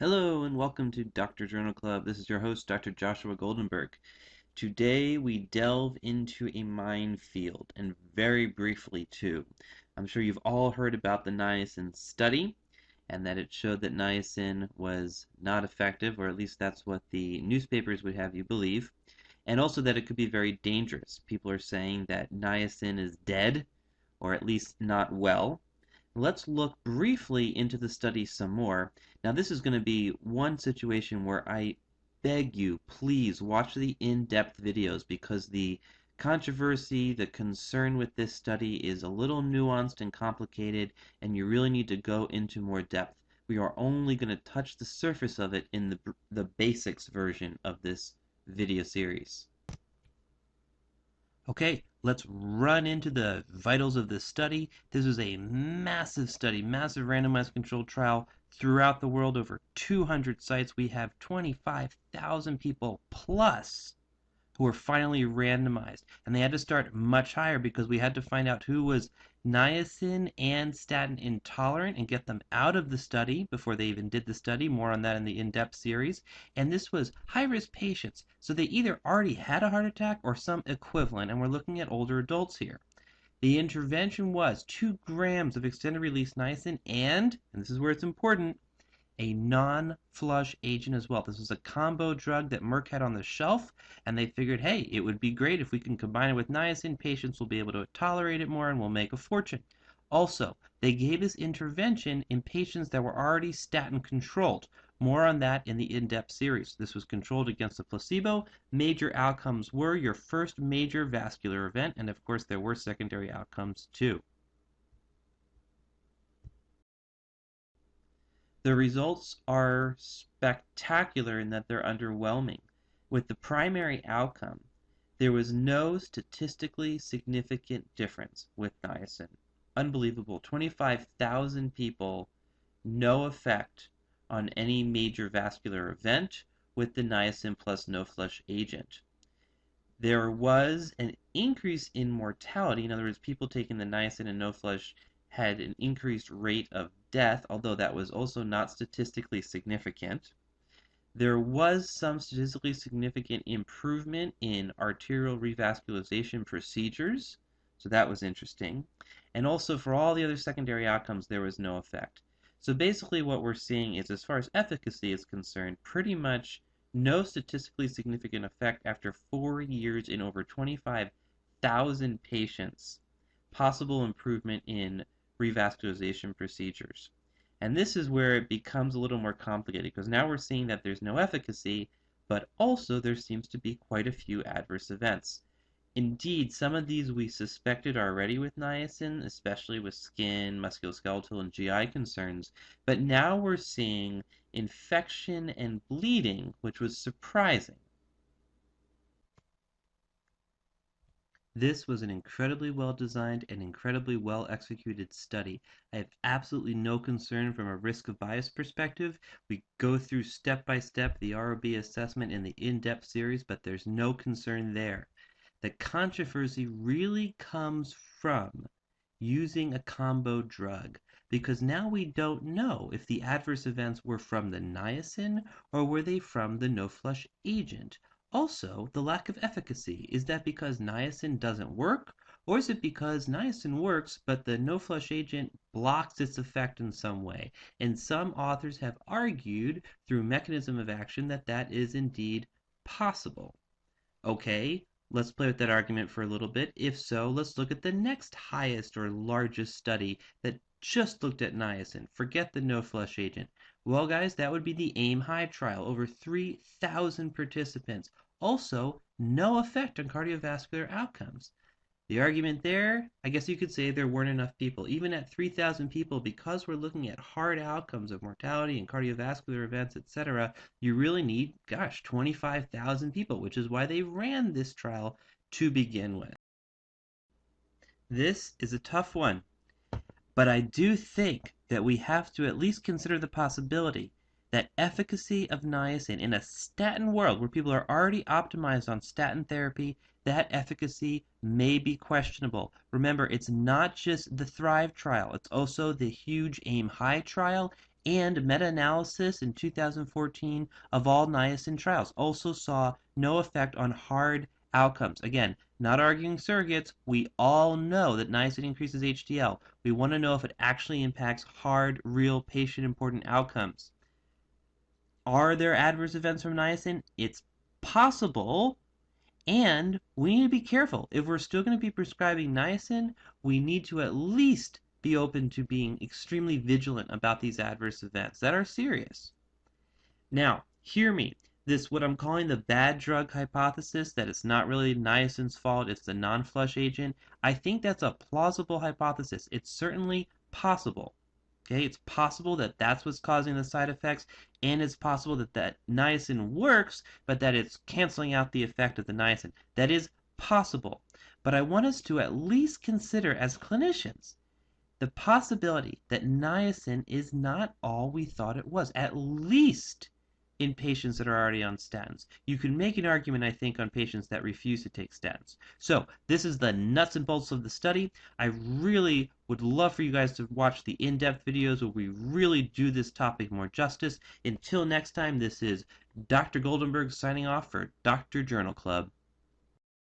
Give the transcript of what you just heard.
Hello and welcome to Dr. Journal Club. This is your host, Dr. Joshua Goldenberg. Today we delve into a minefield, and very briefly too. I'm sure you've all heard about the niacin study, and that it showed that niacin was not effective, or at least that's what the newspapers would have you believe, and also that it could be very dangerous. People are saying that niacin is dead, or at least not well. Let's look briefly into the study some more. Now, this is going to be one situation where I beg you, please watch the in-depth videos because the controversy, the concern with this study is a little nuanced and complicated, and you really need to go into more depth. We are only going to touch the surface of it in the basics version of this video series. Okay, let's run into the vitals of this study. This is a massive study, massive randomized controlled trial throughout the world, over 200 sites. We have 25,000 people plus who were finally randomized. And they had to start much higher because we had to find out who was niacin and statin intolerant and get them out of the study before they even did the study. More on that in the in-depth series. And this was high-risk patients. So they either already had a heart attack or some equivalent. And we're looking at older adults here. The intervention was 2 grams of extended release niacin and this is where it's important, a non-flush agent as well. This was a combo drug that Merck had on the shelf, and they figured, hey, it would be great if we can combine it with niacin. Patients will be able to tolerate it more and will make a fortune. Also, they gave this intervention in patients that were already statin controlled. More on that in the in-depth series. This was controlled against a placebo. Major outcomes were your first major vascular event, and of course there were secondary outcomes too. The results are spectacular in that they're underwhelming. With the primary outcome, there was no statistically significant difference with niacin. Unbelievable. 25,000 people, no effect on any major vascular event with the niacin plus no flush agent. There was an increase in mortality. In other words, people taking the niacin and no flush had an increased rate of death, although that was also not statistically significant. There was some statistically significant improvement in arterial revascularization procedures, so that was interesting. And also for all the other secondary outcomes, there was no effect. So basically what we're seeing is, as far as efficacy is concerned, pretty much no statistically significant effect after 4 years in over 25,000 patients. Possible improvement in revascularization procedures. And this is where it becomes a little more complicated because now we're seeing that there's no efficacy, but also there seems to be quite a few adverse events. Indeed, some of these we suspected already with niacin, especially with skin, musculoskeletal, and GI concerns, but now we're seeing infection and bleeding, which was surprising. This was an incredibly well designed and incredibly well executed study. I have absolutely no concern from a risk of bias perspective. We go through step by step the ROB assessment in the in-depth series, but there's no concern there. The controversy really comes from using a combo drug because now we don't know if the adverse events were from the niacin or were they from the no flush agent. Also, the lack of efficacy. Is that because niacin doesn't work, or is it because niacin works, but the no flush agent blocks its effect in some way? And some authors have argued through mechanism of action that that is indeed possible. Okay, let's play with that argument for a little bit. If so, let's look at the next highest or largest study that just looked at niacin. Forget the no flush agent. Well, guys, that would be the AIM-HIGH trial. Over 3,000 participants. Also, no effect on cardiovascular outcomes. The argument there, I guess you could say there weren't enough people. Even at 3,000 people, because we're looking at hard outcomes of mortality and cardiovascular events, etc., you really need, gosh, 25,000 people, which is why they ran this trial to begin with. This is a tough one, but I do think that we have to at least consider the possibility that efficacy of niacin in a statin world where people are already optimized on statin therapy, that efficacy may be questionable. Remember, it's not just the THRIVE trial, it's also the huge AIM-HIGH trial And meta-analysis in 2014 of all niacin trials also saw no effect on hard outcomes. Again, not arguing surrogates, we all know that niacin increases HDL. We want to know if it actually impacts hard, real, patient-important outcomes. Are there adverse events from niacin? It's possible, and we need to be careful. If we're still going to be prescribing niacin, we need to at least be open to being extremely vigilant about these adverse events that are serious. Now, hear me. This, what I'm calling the bad drug hypothesis, that it's not really niacin's fault, it's the non-flush agent, I think that's a plausible hypothesis. It's certainly possible. Okay, it's possible that that's what's causing the side effects, and it's possible that niacin works, but that it's canceling out the effect of the niacin. That is possible. But I want us to at least consider as clinicians the possibility that niacin is not all we thought it was, at least in patients that are already on statins. You can make an argument, I think, on patients that refuse to take statins. So this is the nuts and bolts of the study. I really would love for you guys to watch the in-depth videos where we really do this topic more justice. Until next time, this is Dr. Goldenberg signing off for Dr. Journal Club.